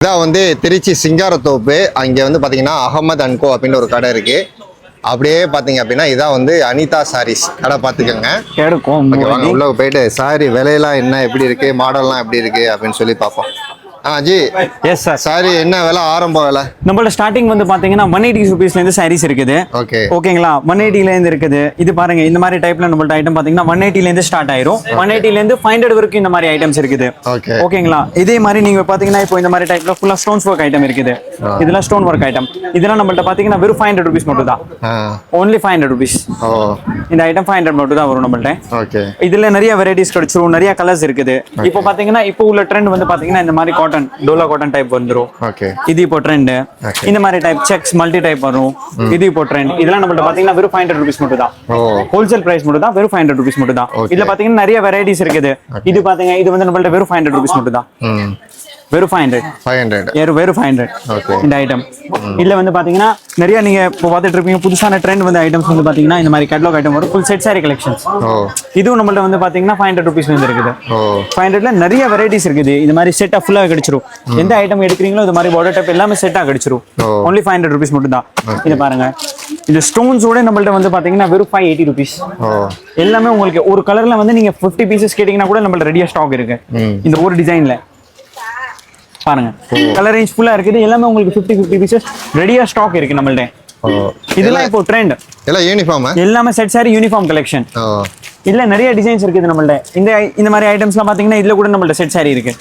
இதான் வந்து திருச்சி சிங்காரத்தோப்பு. அங்கே வந்து பார்த்தீங்கன்னா அகமது அண்ட் கோ அப்படின்னு ஒரு கடை இருக்கு. அப்படியே பார்த்தீங்க அப்படின்னா இதான் வந்து அனிதா சாரீஸ் கடை. பார்த்துக்கோங்க. வாங்க உள்ள போயிட்டு சாரி விலையெல்லாம் என்ன எப்படி இருக்கு, மாடல்லாம் எப்படி இருக்கு அப்படின்னு சொல்லி பார்ப்போம். G yes sir. சாரி என்ன விலை, ஆரம்ப விலை? நம்மளோட ஸ்டார்டிங் வந்து பாத்தீங்கன்னா 180 ரூபீஸ்லேருந்து சாரீஸ் இருக்குது. ஓகேங்களா, 180லேருந்து இருக்குது. இது பாருங்க, இந்த மாதிரி டைப்ல நம்மள்ட்ட ஐட்டம் பாத்தீங்கன்னா 180லேருந்து ஸ்டார்ட் ஆயிரும். 180லேருந்து 500 வரைக்கும் இந்த மாதிரி ஐட்டம்ஸ் இருக்குது. ஓகேங்களா, இதே மாதிரி நீங்க பாத்தீங்கன்னா இப்போ இந்த மாதிரி டைப்ல ஃபுல்லா ஸ்டோன்ஸ் ஒர்க் ஐட்டம் இருக்குது. இதெல்லாம் ஸ்டோன் ஒர்க் ஐட்டம். இதெல்லாம் நம்மள்ட்ட பாத்தீங்கன்னா வெறும் 500 ரூபீஸ் மட்டும் தான். Only 500 rupees. இந்த ஐட்டம் 500 மட்டும் தான் வரும் நம்மள்ட்ட. இதுல நிறைய வெரைட்டிஸ் கிடைச்சிரும், நிறைய கலர்ஸ் இருக்குது. இப்போ பாத்தீங்கன்னா இப்போ உள்ள ட்ரெண்ட் வந்து பாத்தீங்கன்னா இந்த மாதிரி டோலா காட்டன் டைப் வந்துரும். இது இப்போ ட்ரெண்ட். இந்த மாதிரி டைப் செக்ஸ் மல்டி டைப் வரும். இது இப்போ ட்ரெண்ட். இதெல்லாம் நம்மள்ட்ட பாத்தீங்கன்னா வெறும் 500 ரூபீஸ் மட்டும் தான். ஹோல்சேல் பிரைஸ் மட்டும் தான், வெறும் 500 ரூபீஸ் மட்டும் தான். இதுல பாத்தீங்கன்னா நிறைய வெரைட்டிஸ் இருக்குது. இது பாத்தீங்க, இது வந்து நம்மள்ட்ட வெறும் 500 ரூபீஸ் மட்டும் தான். வெறும் 500 வெறும் 500 இந்த ஐட்டம். இதுல வந்து பாத்தீங்கன்னா நிறைய நீங்க இப்போ பார்த்துட்டு இருப்பீங்க, புதுசான ட்ரெண்ட் வந்து ஐட்டம்ஸ் வந்து பாத்தீங்கன்னா இந்த மாதிரி கேட்டலாக் ஐட்டம் வரும். Full set sorry collections. இதுவும் நம்மள்ட்ட வந்து பாத்தீங்கன்னா 500 ரூபீஸ்ல இருந்து இருக்குது. 500ல நிறைய வெரைட்டிஸ் இருக்குது. இந்த மாதிரி செட்டா ஃபுல்லா கிடைச்சிரும். எந்த ஐட்டம் எடுக்கிறீங்களோ இந்த மாதிரி பார்டர் டைப் எல்லாமே செட்டா கிடைச்சிரும். ஒன்லி 500 ரூபீஸ் மட்டும் தான். இது பாருங்க, இந்த ஸ்டோன்ஸோட நம்மள்ட்ட வந்து பாத்தீங்கன்னா வெறும் 580 ரூபீஸ். எல்லாமே உங்களுக்கு ஒரு கலர்ல வந்து நீங்க 50 பீசஸ் கேட்டீங்கன்னா கூட நம்மள்ட்ட ரெடியா ஸ்டாக் இருக்கு. இந்த ஒரு டிசைன்ல பாருங்க, கலர் ரேஞ்ச் ஃபுல்லா இருக்குது. எல்லாமே உங்களுக்கு 50 பீசஸ் ரெடியா ஸ்டாக் இருக்கு நம்மள்ட்ட. இதெல்லாம் இப்போ ட்ரெண்ட். எல்லாம் யூனிஃபார்ம், எல்லாமே செட் சாரி யூனிஃபார்ம் கலெக்ஷன். இதுல நிறைய டிசைன்ஸ் இருக்குது நம்மள்ட்ட. இந்த மாதிரி ஐட்டம்ஸ்லாம் பாத்தீங்கன்னா இதுல கூட நம்மள்ட்ட செட் சாரி இருக்கு.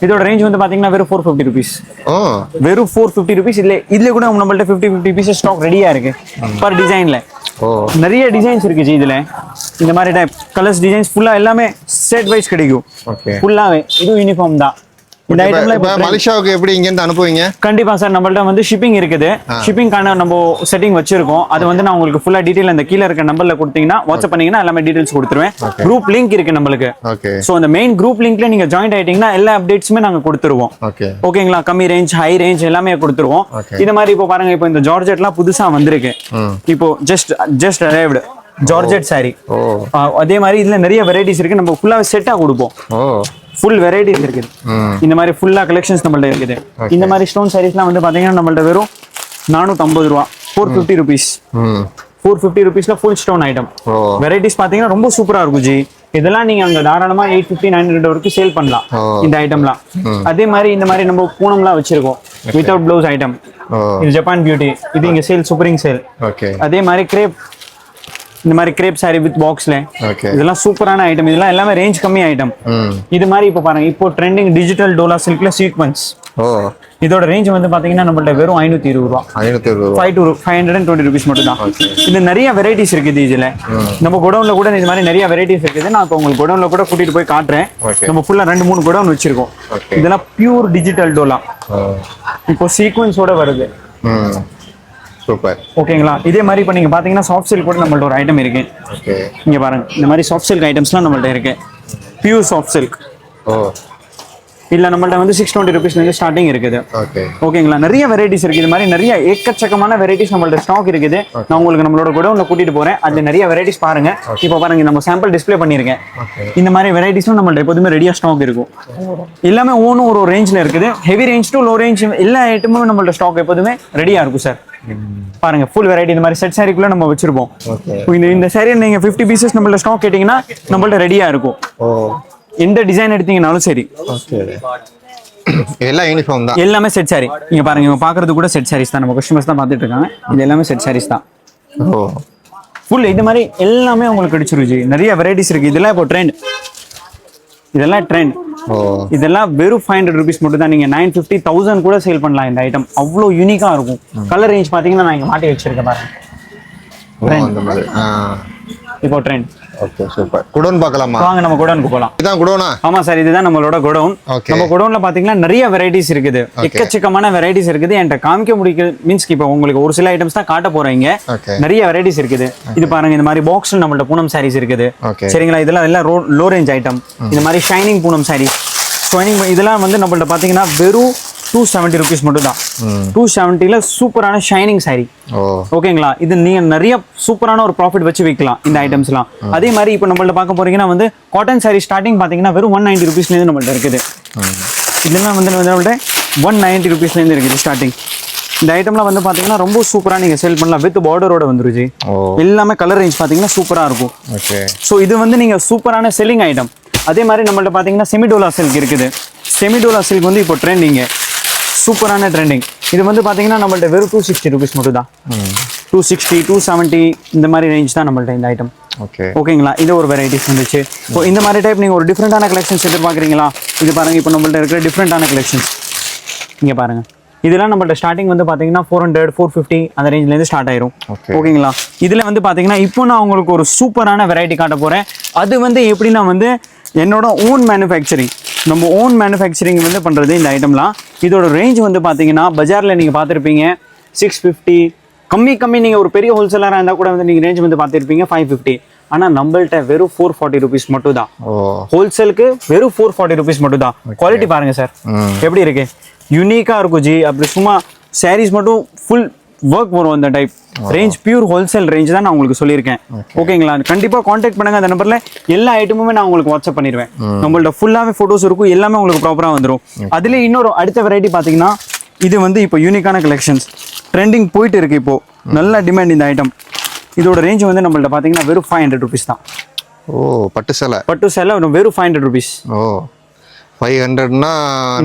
இதோட ரேஞ்ச் வந்து பாத்தீங்கன்னா வெறும் 450 ரூபீஸ். வெறும் 450 ரூபீஸ். இதுல கூட நம்மள்ட்ட 50 பீசஸ் ஸ்டாக் ரெடியா இருக்கு பர் டிசைன்ல. நிறைய டிசைன்ஸ் இருக்கு ஜி. இதுல இந்த மாதிரி டைப் கலர்ஸ் டிசைன்ஸ் ஃபுல்லா எல்லாமே செட் வைஸ் கிடைக்கும் ஃபுல்லாவே. இது யூனிஃபார்ம் தான். இந்த ஐட்டம்ல இப்ப மலேசியாவுக்கு எப்படி இங்க இருந்து அனுப்புவீங்க? கண்டிப்பா சார், நம்மள்ட்ட வந்து ஷிப்பிங் இருக்குது. ஷிப்பிங்கான நம்ம செட்டிங் வச்சிருக்கோம். அது வந்து நான் உங்களுக்கு ஃபுல்லா டீடைல் அந்த கீழ இருக்க நம்பர்ல கொடுத்தீங்கன்னா வாட்ஸ்அப் பண்ணீங்கன்னா எல்லாமே டீடைல்ஸ் கொடுத்துருவேன். குரூப் லிங்க் இருக்கு நம்மளுக்கு. சோ அந்த மெயின் குரூப் லிங்க்ல நீங்க ஜாயின் ஆயிட்டீங்கன்னா எல்லா அப்டேட்ஸுமே நாங்க கொடுத்துருவோம். ஓகேங்களா, கம்மி ரேஞ்ச் ஹை ரேஞ்ச் எல்லாமே கொடுத்துருவோம். இந்த மாதிரி இப்போ பாருங்க, இப்போ இந்த ஜார்ஜெட்லாம் புதுசா வந்திருக்கு. இப்போ ஜஸ்ட் அரைவ்டு ஜார்ஜெட் சாரி. அதே மாதிரி இதுல நிறைய வெரைட்டிஸ் இருக்கு. நம்ம ஃபுல்லா செட்டா கொடுப்போம். ஃபுல் வெரைட்டிஸ் இருக்குது. இந்த மாதிரி ஃபுல்லா கலெக்ஷன்ஸ் நம்மள்ட்ட இருக்குது. இந்த மாதிரி ஸ்டோன் சாரீஸ்லாம் வந்து பாத்தீங்கன்னா நம்மள்ட்ட வெறும் 450 ரூபா. 450 ரூபீஸ். 450 ரூபீஸ்ல ஃபுல் ஸ்டோன் ஐட்டம். வெரைட்டிஸ் பாத்தீங்கன்னா ரொம்ப சூப்பரா இருக்கும் ஜி. இதெல்லாம் நீங்க அங்க தாராளமா 850 900 வரைக்கும் சேல் பண்ணலாம் இந்த ஐட்டம்லாம். அதே மாதிரி இந்த மாதிரி நம்ம பூனம்லாம் வச்சிருக்கோம் வித்தவுட் ப்ளவுஸ் ஐட்டம். இது ஜப்பான் பியூட்டி. இது இங்க சேல் சூப்பரிங் சேல். அதே மாதிரி கிரேப், இந்த மாதிரி கிரேப் சாரி வித் பாக்ஸ்ல. இதெல்லாம் சூப்பரான ஐட்டம். இதெல்லாம் எல்லாமே ரேஞ்ச் கம்மி ஐட்டம். இது மாதிரி இப்போ பாருங்க, இப்போ ட்ரெண்டிங் டிஜிட்டல் டோலா சில்க்ல சீக்வென்ஸ். இதோட ரேஞ்ச் வந்து பாத்தீங்கன்னா நம்மள்ட்ட வெறும் 520 ரூபா. 520 ரூபீஸ் மட்டும் தான். இது நிறைய வெரைட்டிஸ் இருக்குது. இதுல நம்ம குடவுன்ல கூட இந்த மாதிரி நிறைய வெரைட்டிஸ் இருக்குது. நான் இப்போ உங்களுக்கு குடவுன்ல கூட கூட்டிட்டு போய் காட்டுறேன். நம்ம ஃபுல்லா 2-3 குடவுன் வச்சிருக்கோம். இதெல்லாம் பியூர் டிஜிட்டல் டோலா. இப்போ சீக்வென்ஸோட வருது. சூப்பர். ஓகேங்களா, இதே மாதிரி இப்போ நீங்க பாத்தீங்கன்னா சாஃப்ட் சில்க் கூட நம்மள்ட்ட ஒரு ஐட்டம் இருக்கு. இங்க பாருங்க, இந்த மாதிரி சாஃப்ட் சில்க் ஐட்டம்ஸ்லாம் நம்மள்ட்ட இருக்கு. Pure soft silk. இல்ல நம்மள்ட்ட வந்து 620 ரூபீஸ்ல இருந்து ஸ்டார்டிங் இருக்குது. ஓகேங்களா, நிறைய வெரைட்டிஸ் இருக்கு. இது மாதிரி நிறைய ஏக்கச்சக்கமான வெரைட்டிஸ் நம்மள்ட்ட ஸ்டாக் இருக்குது. நான் உங்களுக்கு நம்மளோட குடவுன்ல கூட்டிட்டு போறேன். அதுல நிறைய வெரைட்டிஸ் பாருங்க. இப்போ பாருங்க, நம்ம சாம்பிள் டிஸ்ப்ளே பண்ணிருக்கேன். இந்த மாதிரி வெரைட்டிஸும் நம்மள்ட்ட எப்போதுமே ரெடியா ஸ்டாக் இருக்கும். எல்லாமே ஒவ்வொன்றும் ஒரு ரேஞ்ச்ல இருக்குது. Heavy range to low range எல்லா ஐட்டமும் நம்மள்ட்ட ஸ்டாக் எப்போதுமே ரெடியா இருக்கும் சார். பாருங்க, ஃபுல் வெரைட்டி. இந்த மாதிரி செட் சாரிக்குள்ள நம்ம வச்சிருப்போம். இந்த சாரி நீங்க 50 பீசஸ் நம்மள்ட்ட ஸ்டாக் கேட்டீங்கன்னா நம்மள்ட்ட ரெடியா இருக்கும். எந்த டிசைன் எடுத்தீங்கனாலும் சரி. எல்லாம் யூனிஃபார்ம் தான். எல்லாமே செட் சாரி. நீங்க பாருங்க, இவங்க பாக்குறது கூட செட் சாரீஸ் தான். நம்ம கஸ்டமர்ஸ் தான் பாத்துட்டு இருக்காங்க. இது எல்லாமே செட் சாரீஸ் தான். ஃபுல் இது மாதிரி எல்லாமே உங்களுக்கு கிடைச்சிருச்சு. நிறைய வெரைட்டிஸ் இருக்கு. இதெல்லாம் இப்போ ட்ரெண்ட். இதெல்லாம் ட்ரெண்ட். இதெல்லாம் வெறும் 500 ரூபீஸ் மட்டும் தான். நீங்க 950 1000 கூட சேல் பண்ணலாம் இந்த ஐட்டம். அவ்வளோ யூனிக்கா இருக்கும். கலர் ரேஞ்ச் பாத்தீங்கன்னா நான் இங்க மாட்டி வச்சிருக்கேன் பாருங்க. இப்போ ட்ரெண்ட். Okay, super. குடோன் பார்க்கலாமா? வாங்க நம்ம குடோனுக்கு போலாம். இதான் குடோனா? ஆமா சார், இதுதான் நம்மளோட குடோன். நம்ம குடோன்ல பாத்தீங்கன்னா நிறைய வெரைட்டிஸ் இருக்குது. எக்கச்சக்கமான வெரைட்டிஸ் இருக்குது. என்கிட்ட காமிக்க முடியும் மீன்ஸ் இப்போ உங்களுக்கு ஒரு சில ஐட்டம்ஸ் தான் காட்ட போறீங்க. நிறைய வெரைட்டிஸ் இருக்குது. இது பாருங்க, இந்த மாதிரி பாக்ஸ்ல நம்மள்ட்ட பூனம் சாரீஸ் இருக்குது. சரிங்களா, இதெல்லாம் எல்லாம் லோ ரேஞ்ச் ஐட்டம். இந்த மாதிரி ஷைனிங் பூனம் சாரீஸ். ஷைனிங் இதெல்லாம் வந்து நம்மள்ட்ட பாத்தீங்கன்னா வெறும் 270 ரூபீஸ் மட்டும் தான். 270ல சூப்பரான ஷைனிங் சாரி. ஓகேங்களா, இது நீங்க நிறைய சூப்பரான ஒரு ப்ராஃபிட் வச்சு விற்கலாம் இந்த ஐட்டம்ஸ்லாம். அதே மாதிரி இப்போ நம்மள்ட்ட பார்க்க போறீங்கன்னா வந்து காட்டன் சாரி ஸ்டார்டிங் பாத்தீங்கன்னா வெறும் 190 ரூபீஸ்ல இருந்து நம்மள்ட்ட இருக்குது. இதெல்லாம் வந்து நம்மள்ட்ட 190 ருபீஸ்லேருந்து இருக்குது ஸ்டார்டிங். இந்த ஐட்டம்லாம் வந்து பார்த்தீங்கன்னா ரொம்ப சூப்பராக நீங்கள் சேல் பண்ணலாம். வித் பார்டரோட வந்துருச்சு. எல்லாமே கலர் ரேஞ்ச் பார்த்தீங்கன்னா சூப்பராக இருக்கும். ஓகே. ஸோ இது வந்து நீங்கள் சூப்பரான செல்லிங் ஐட்டம். அதே மாதிரி நம்மள்ட்ட பார்த்தீங்கன்னா செமிடோலா சில்க் இருக்குது. செமிடோலா சில்க் வந்து இப்போ ட்ரெண்டிங்கு, சூப்பரான ட்ரெண்டிங். இது வந்து பார்த்தீங்கன்னா நம்மள்ட்ட வெறும் 260 ருபீஸ் மட்டும் தான். 260, 270 இந்த மாதிரி ரேஞ்ச் தான் நம்மள்ட்ட இந்த ஐட்டம். ஓகே. ஓகேங்களா, இது ஒரு வெரைட்டிஸ் வந்துச்சு. ஸோ இந்த மாதிரி டைப் நீங்கள் ஒரு டிஃப்ரெண்ட்டான கலெக்ஷன்ஸ் எதிர்பார்க்குறீங்களா? இது பாருங்கள், இப்போ நம்மள்ட்ட இருக்கிற டிஃப்ரெண்ட்டான கலெக்ஷன்ஸ் இங்கே பாருங்கள். இதெல்லாம் நம்மள்ட்ட ஸ்டார்டிங் வந்து பார்த்தீங்கன்னா 400, 450 அந்த ரேஞ்சிலேருந்து ஸ்டார்ட் ஆயிரும். ஓகேங்களா, இதில் வந்து பார்த்தீங்கன்னா இப்போ நான் உங்களுக்கு ஒரு சூப்பரான வெரைட்டி காட்ட போகிறேன். அது வந்து எப்படின்னா வந்து என்னோட ஓன் மேனுஃபேக்சரிங், நம்ம ஓன் மேனுஃபேக்சரிங் வந்து பண்ணுறது இந்த ஐட்டம்லாம். இதோட ரேஞ்ச் வந்து பார்த்தீங்கன்னா பஜாரில் நீங்கள் பார்த்துருப்பீங்க 650, கம்மி நீங்கள் ஒரு பெரிய ஹோல்சேலராக இருந்தால் கூட வந்து நீங்கள் ரேஞ்ச் வந்து பார்த்துருப்பீங்க 550. ஆனால் நம்மள்ட்ட வெறும் 440 ருபீஸ் மட்டும் தான். ஹோல்சேலுக்கு வெறும் 440 ருபீஸ் மட்டும் தான். குவாலிட்டி பாருங்கள் சார் எப்படி இருக்கு, யூனிக்காக இருக்கும் ஜி. அப்படி சும்மா சாரீஸ் மட்டும் ஃபுல் ஒர்க் வரும் அந்த type range. Pure wholesale range தான் நான் உங்களுக்கு சொல்லியிருக்கேன். ஓகேங்களா, கண்டிப்பாக காண்டாக்ட் பண்ணுங்க. அந்த நம்பரில் எல்லா ஐட்டமுமே நான் உங்களுக்கு வாட்ஸ்அப் பண்ணிடுவேன். நம்மள்ட்ட ஃபுல்லாகவே ஃபோட்டோஸ் இருக்கும், எல்லாமே உங்களுக்கு ப்ராப்பராக வந்துடும். அதுலேயே இன்னொரு அடுத்த வெரைட்டி பார்த்தீங்கன்னா இது வந்து இப்போ யூனிக்கான கலெக்ஷன்ஸ் ட்ரெண்டிங் போயிட்டு இருக்கு. இப்போ நல்ல டிமாண்ட் இந்த ஐட்டம். இதோட ரேஞ்ச் வந்து நம்மள்ட்ட பார்த்தீங்கன்னா வெறும் 500 ருபீஸ் தான். ஓ, பட்டு சேலை வெறும் 500 ருபீஸ். ஓ, 500னா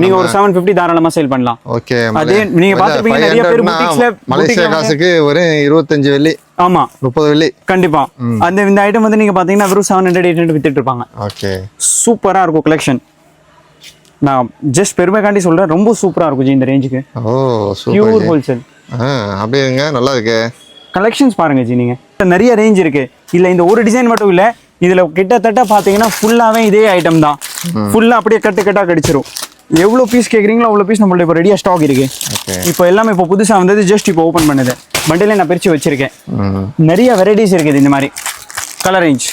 நீங்க ஒரு 750 தாராளமா சேல் பண்ணலாம். ஓகே. அதே நீங்க பாத்துப்பீங்க நிறைய பேர் புட்டிக்ஸ்ல மலேசியா காசுக்கு ஒரு 25 வெள்ளி, ஆமா 30 வெள்ளி கண்டிப்பா. அந்த இந்த ஐட்டம் வந்து நீங்க பாத்தீங்கன்னா வெறும் 700, 800 வித்துட்டு இருப்பாங்க. ஓகே. சூப்பரா இருக்கும் கலெக்ஷன். நான் ஜஸ்ட் பெருமைக்காண்டி சொல்றேன், ரொம்ப சூப்பரா இருக்கும் ஜி இந்த ரேஞ்சுக்கு. ஓ, சூப்பர். Pure wholesale. அப்படியேங்க, நல்லா இருக்கு. கலெக்ஷன்ஸ் பாருங்க ஜி, நீங்க நிறைய ரேஞ்ச் இருக்கு. இல்ல இந்த ஒரு டிசைன் மட்டும் இல்ல, இதுல கிட்டத்தட்ட பாத்தீங்கன்னா ஃபுல்லாவே இதே ஐட்டம் தான். ஃபுல்லா அப்படியே கட்டா கடிச்சிரும். எவ்வளவு பீஸ் கேக்குறீங்களோ அவ்வளவு பீஸ் நம்மள்ட்ட இப்போ ரெடியா ஸ்டாக் இருக்கு. இப்போ எல்லாமே இப்போ புதுசா வந்தது, ஜஸ்ட் இப்போ ஓபன் பண்ணது. பண்டிலே நான் பிரிச்சு வச்சிருக்கேன். நிறைய வெரைட்டிஸ் இருக்குது இந்த மாதிரி கலர் ரேஞ்ச்.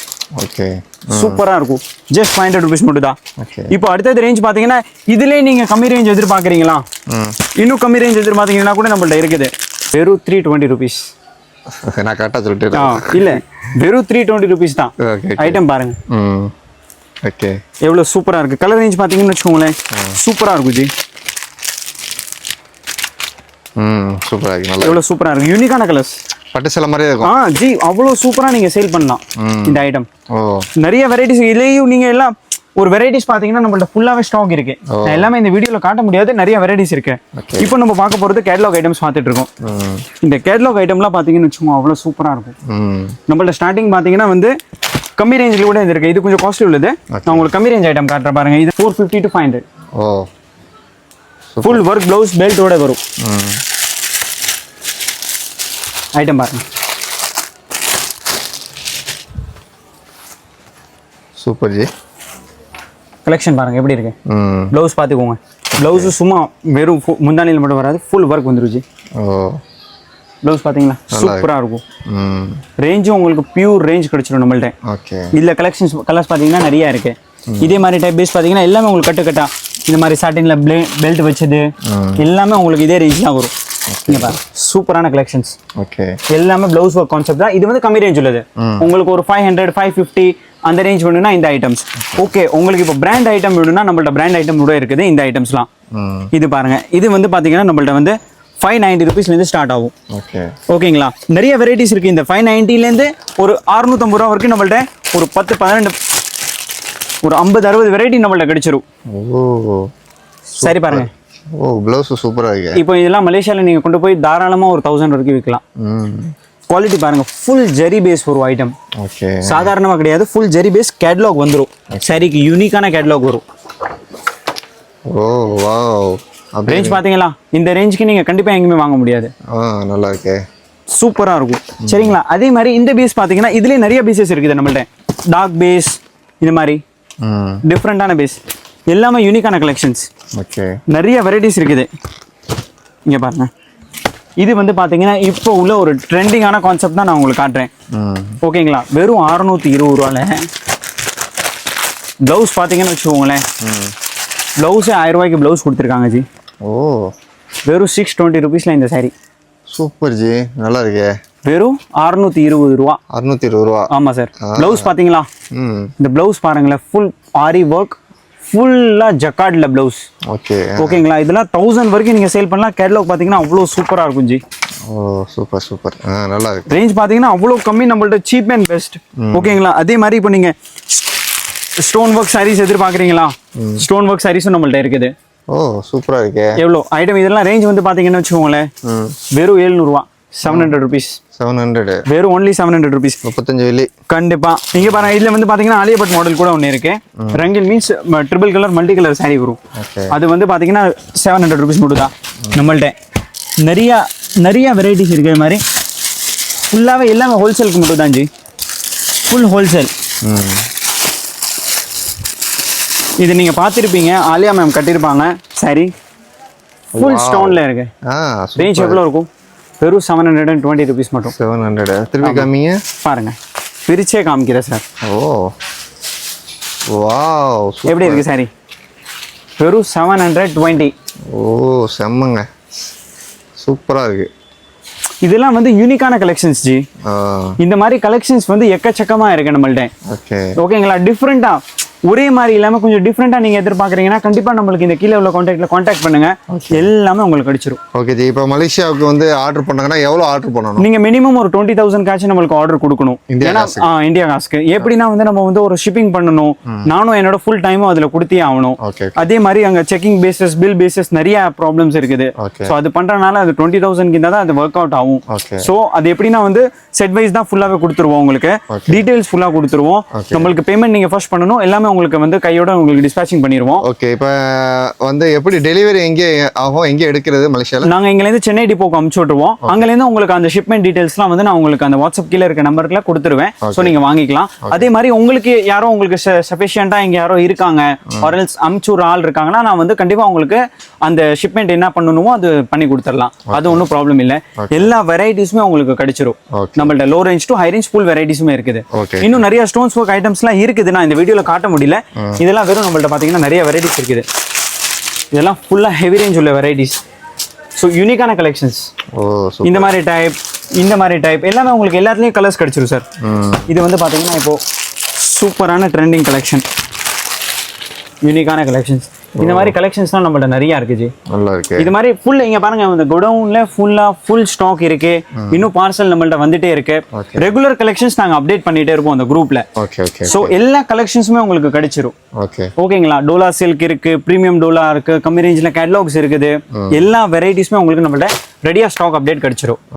ஓகே, சூப்பரா இருக்கும். ஜஸ்ட் 500 ருபீஸ் மட்டும் தான். இப்போ அடுத்தது ரேஞ்ச் பாத்தீங்கன்னா இதுலயே நீங்க கம்மி ரேஞ்ச் எதிர்பார்க்குறீங்களா? இன்னும் கம்மி ரேஞ்ச் எதிர்பார்த்தீங்கன்னா கூட நம்மள்ட்ட இருக்குது. வெறும் 320 ருபீஸ். நான் கரெக்டாக சொல்லிட்டேன். இல்ல, வெறும் 320 ருபீஸ் தான். ஐட்டம் பாருங்க. ஓகே, எவ்வளவு சூப்பரா இருக்கு. கலர் ரேஞ்ச் பாத்தீங்கன்னு வச்சுக்கோங்களேன், சூப்பரா இருக்கும் ஜி. சூப்பரா இருக்கு. நல்லா எவ்வளவு சூப்பரா இருக்கு. யூனிக்கான கலர்ஸ். பட்டு சேலை மாதிரியே இருக்கும். ஜி அவ்வளவு சூப்பரா நீங்க சேல் பண்ணலாம் இந்த ஐட்டம். ஓ, நிறைய வெரைட்டிஸ். இதுலயும் நீங்க எல்லாம் ஒரு வெரைட்டிஸ் பாத்தீங்கன்னா நம்மள்ட்ட ஃபுல்லாவே ஸ்டாக் இருக்கு. நான் எல்லாமே இந்த வீடியோல காட்ட முடியாது, நிறைய வெரைட்டிஸ் இருக்கு. இப்போ நம்ம பார்க்க போறது கேட்டலாக் ஐட்டம்ஸ் பார்த்துட்டு இருக்கோம். இந்த கேட்டலாக் ஐட்டம்லாம் பாத்தீங்கன்னு வச்சுக்கோங்க, அவ்வளவு சூப்பரா இருக்கும். நம்மள்ட்ட ஸ்டார்டிங் பாத்தீங்கன்னா வந்து கம்மி ரேஞ்சில் கூட இது இருக்கு. இது கொஞ்சம் காஸ்ட்லி உள்ளது. நான் உங்களுக்கு கம்மி ரேஞ்ச் ஐட்டம் காட்டுறேன் பாருங்க. இது 450 to 500. ஓ, ஃபுல் ஒர்க் ப்ளவுஸ் பெல்ட்டோட வரும் ஐட்டம் பாருங்க. Super G. கலெக்ஷன் பாருங்க எப்படி இருக்கு. ப்ளவுஸ் பார்த்துக்கோங்க. ப்ளவுஸ் சும்மா வெறும் முந்தானியில் மட்டும் வராது, ஃபுல் ஒர்க் வந்துருச்சு. ஓ, ப்ளவுஸ் பார்த்தீங்களா, சூப்பராக இருக்கும். ரேஞ்சும் உங்களுக்கு பியூர் ரேஞ்ச் கிடைச்சிடும் நம்மள்ட்ட. ஓகே. இதில் கலெக்ஷன்ஸ் கலர்ஸ் பார்த்தீங்கன்னா நிறையா இருக்கு. இதே மாதிரி டைப் பேஸ் பார்த்தீங்கன்னா எல்லாமே உங்களுக்கு கட்டா இந்த மாதிரி சாட்டினில் பெல்ட் வச்சது எல்லாமே உங்களுக்கு இதே ரேஞ்ச் தான் வரும். இங்கே பாருங்க, சூப்பரான கலெக்ஷன்ஸ். ஓகே. எல்லாமே ப்ளவுஸ் ஒர்க் கான்செப்ட் தான். இது வந்து கம்மி ரேஞ்ச் உள்ளது. உங்களுக்கு ஒரு 500, 550 அந்த ரேஞ்ச் வேணும்னா இந்த ஐட்டம்ஸ். ஓகே, உங்களுக்கு இப்போ பிராண்ட் ஐட்டம் வேணும்னா நம்மள்ட்ட பிராண்ட் ஐட்டம் கூட இருக்குது இந்த ஐட்டம்ஸ்லாம். இது பாருங்க, இது வந்து பார்த்தீங்கன்னா நம்மள்ட்ட வந்து 590 ருபீஸ்லேருந்து ஸ்டார்ட் ஆகும். ஓகே. ஓகேங்களா, நிறைய வெரைட்டிஸ் இருக்குது. இந்த 590லேருந்து ஒரு 650 ரூபா வரைக்கும் நம்மள்ட்ட ஒரு 10, 12, ஒரு 50, 60 வெரைட்டி நம்மள்ட்ட கிடைச்சிரும். ஓ, சரி பாருங்க. ஓ, ப்ளவுஸ் சூப்பராக இருக்கு. இப்போ இதெல்லாம் மலேசியாவில் நீங்கள் கொண்டு போய் தாராளமாக ஒரு 1000 வரைக்கும் விற்கலாம். குவாலிட்டி பாருங்க, ஃபுல் ஜெரி பேஸ் ஒரு ஐட்டம். ஓகே. சாதாரணமாக கிடையாது, ஃபுல் ஜெரி பேஸ் கேட்லாக் வந்துடும். சாரிக்கு யூனிக்கான கேட்லாக் வரும். ஓ, வாவ். ரேஞ்ச் பார்த்தீங்களா, இந்த ரேஞ்சுக்கு நீங்கள் கண்டிப்பாக எங்கேயுமே வாங்க முடியாது. நல்லா இருக்கு, சூப்பராக இருக்கும். சரிங்களா, அதே மாதிரி இந்த பேஸ் பார்த்தீங்கன்னா இதுலேயே நிறைய பீசஸ் இருக்குது நம்மள்ட்ட. டார்க் பேஸ், இந்த மாதிரி டிஃப்ரெண்ட்டான பேஸ், எல்லாமே யூனிக்கான கலெக்ஷன்ஸ். ஓகே. நிறைய வெரைட்டிஸ் இருக்குது. இங்கே பாருங்க, இது வந்து பார்த்தீங்கன்னா இப்போ உள்ள ஒரு ட்ரெண்டிங்கான கான்செப்ட் தான் நான் உங்களுக்கு காட்டுறேன். ஓகேங்களா, வெறும் 620 ரூபால ப்ளவுஸ் பார்த்தீங்கன்னு வச்சுக்கோங்களேன். ப்ளவுஸே 1000 ரூபாய்க்கு ப்ளவுஸ் கொடுத்துருக்காங்க ஜி. ஓ, வெறும் 620 ருபீஸில் இந்த சாரி. சூப்பர் ஜி, நல்லா இருக்கே. வெறும் 620 ரூபா. 620 ரூபா. ஆமாம் சார். ப்ளவுஸ் பார்த்தீங்களா, இந்த ப்ளவுஸ் பாருங்களேன், ஃபுல் ஆரி ஒர்க், ஃபுல்லா ஜக்கார்ட்ல பிளவுஸ். ஓகே. ஓகேங்களா, இதெல்லாம் 1000 வரைக்கும் நீங்க சேல் பண்ணலாம். கேட்டலாக் பாத்தீங்கன்னா அவ்வளவு சூப்பரா இருக்கும் ஜி. ஓ சூப்பர் சூப்பர். நல்லா இருக்கு. ரேஞ்ச் பாத்தீங்கன்னா அவ்வளவு கம்மி, நம்மள்ட்ட சீப் அண்ட் பெஸ்ட். ஓகேங்களா, அதே மாதிரி இப்போ நீங்க ஸ்டோன் ஒர்க் சாரீஸ் எதிர்பார்க்குறீங்களா? ஸ்டோன் ஒர்க் சாரீஸும் நம்மள்ட்ட இருக்குது. ஓ சூப்பரா இருக்கே. எவ்வளோ ஐட்டம் இதெல்லாம் ரேஞ்ச் வந்து பாத்தீங்கன்னு வச்சுக்கோங்களேன், வெறும் 700 ரூபா, 700 ருபீஸ். 700 வெறும் ஒன்லி 700 ருபீஸ். 35 வெள்ளி. கண்டிப்பா. நீங்க பாருங்க, இதுல வந்து பாத்தீங்கன்னா ஆலியா பட் மாடல் கூட ஒன்று இருக்கு. ரங்கில் means triple colour multi colour sari வரும். அது வந்து பாத்தீங்கன்னா 700 ருபீஸ் மட்டும் தான். நம்மள்ட்ட நிறைய வெரைட்டிஸ் இருக்கு. இது மாதிரி ஃபுல்லாவே எல்லாமே ஹோல்சேலுக்கு மட்டும் தான் ஜி, ஃபுல் ஹோல்சேல். இது நீங்க பார்த்திருப்பீங்க, ஆலியா மேம் கட்டியிருப்பாங்க சாரி, ஃபுல் ஸ்டோன்ல இருக்கு. ரேஞ்ச் எவ்வளோ இருக்கும்? வெறும் 720 ருபீஸ் மட்டும். 700. திருப்பி காமிங்க பாருங்க, பிரிச்சே காமிக்கிறேன் சார். ஓ வாவ், எப்படி இருக்கு சாரி? வெறும் 720. ஓ செம்மங்க, சூப்பரா இருக்கு. இதெல்லாம் வந்து யூனிக்கான கலெக்ஷன்ஸ் ஜி. இந்த மாதிரி கலெக்ஷன்ஸ் வந்து எக்கச்சக்கமா இருக்கு நம்மள்ட்ட. ஓகே. ஓகேங்களா, டிஃப்ரெண்டா ஒரே மாதிரி இல்லாம கொஞ்சம் டிஃப்ரெண்டா நீங்க எதிர்பார்க்குறீங்கன்னா கண்டிப்பா நம்மளுக்கு இந்த கீழே உள்ள கான்டாக்ட் பண்ணுங்க, எல்லாமே உங்களுக்கு கிடைச்சிரும். Okay G. இப்போ மலேசியாவுக்கு வந்து ஆர்டர் பண்ணாங்கன்னா எவ்வளோ ஆர்டர் பண்ணணும்? நீங்க மினிமம் ஒரு 20,000 காச்சு நம்மளுக்கு ஆர்டர் கொடுக்கணும். ஏன்னா இந்தியா காசுக்கு எப்படின்னா வந்து நம்ம வந்து ஒரு ஷிப்பிங் பண்ணணும், நானும் என்னோட ஃபுல் டைமும் அதுல கொடுத்தே ஆகணும். அதே மாதிரி அங்க செக்கிங் பேசஸ், பில் பேசஸ் நிறைய ப்ராப்ளம்ஸ் இருக்குது. ஸோ அது பண்றதுனால அது 20,000 கிட்ட தான் அது ஒர்க் அவுட் ஆகும். ஸோ அது எப்படின்னா வந்து செட் வைஸ் தான் ஃபுல்லாவே கொடுத்துருவோம், உங்களுக்கு டீடைல்ஸ் ஃபுல்லா கொடுத்துருவோம். நம்மளுக்கு பேமெண்ட் நீங்க ஃபர்ஸ்ட் பண்ணணும், எல்லாமே உங்களுக்கு வந்து கையோட உங்களுக்கு டிஸ்பேச்சிங் பண்ணிடுவோம். ஓகே. இப்போ வந்து எப்படி டெலிவரி எங்கே ஆகும், எங்கே எடுக்கிறது மலேசியாவில்? நாங்கள் இங்கேருந்து சென்னை டிப்போக்கு அமுச்சு விட்டுருவோம். அங்கேருந்து உங்களுக்கு அந்த ஷிப்மெண்ட் டீடைல்ஸ்லாம் வந்து நான் உங்களுக்கு அந்த வாட்ஸ்அப் கீழே இருக்க நம்பருக்குலாம் கொடுத்துருவேன். ஸோ நீங்கள் வாங்கிக்கலாம். அதே மாதிரி உங்களுக்கு யாரோ உங்களுக்கு சஃபிஷியண்டாக இங்கே யாரோ இருக்காங்க, ஆர்எல்ஸ் அமுச்சு ஒரு ஆள் இருக்காங்கன்னா நான் வந்து கண்டிப்பாக உங்களுக்கு அந்த ஷிப்மெண்ட் என்ன பண்ணணுமோ அது பண்ணி கொடுத்துடலாம். அது ஒன்றும் ப்ராப்ளம் இல்லை. எல்லா வெரைட்டிஸுமே உங்களுக்கு கிடைச்சிரும். நம்மள்ட்ட low range to high range full வெரைட்டிஸுமே இருக்குது. இன்னும் நிறைய ஸ்டோன்ஸ் ஒர்க் ஐட்டம்ஸ்லாம் இருக்குது, நான் இந்த வீடியோவில் காட்ட முடியல. இதெல்லாம் வெறும் நம்மள்ட்ட பார்த்தீங்கன்னா நிறைய வெரைட்டிஸ் இருக்குது. இதெல்லாம் ஃபுல்லாக ஹெவி ரேஞ்ச் உள்ள வெரைட்டிஸ். ஸோ யூனிக்கான கலெக்ஷன்ஸ். இந்த மாதிரி டைப் எல்லாமே உங்களுக்கு எல்லாத்துலேயும் கலர்ஸ் கிடைச்சிரும் சார். இது வந்து பார்த்தீங்கன்னா இப்போ சூப்பரான ட்ரெண்டிங் கலெக்ஷன், யூனிக்கான கலெக்ஷன்ஸ். இந்த மாதிரி கலெக்ஷன்ஸ்லாம் நம்மள்ட்ட நிறைய இருக்கு ஜி. நல்லா இருக்கு. இது மாதிரி ஃபுல் இங்க பாருங்க, இந்த குடவுன்ல ஃபுல் ஸ்டாக் இருக்கு. இன்னும் பார்சல் நம்மள்ட்ட வந்துட்டே இருக்கு. ரெகுலர் கலெக்ஷன்ஸ் நாங்க அப்டேட் பண்ணிட்டே இருப்போம் அந்த குரூப்ல. சோ எல்லா கலெக்ஷன்ஸுமே உங்களுக்கு கிடைச்சிரும். ஓகேங்களா, டோலா சில்க் இருக்கு, பிரீமியம் டோலா இருக்கு, கம்மி ரேஞ்ச்ல கேட்டலாக்ஸ் இருக்குது. எல்லா வெரைட்டிஸுமே உங்களுக்கு நம்மள்ட்ட ரெடியா ஸ்டாக் அப்டேட் கிடைச்சிரும்.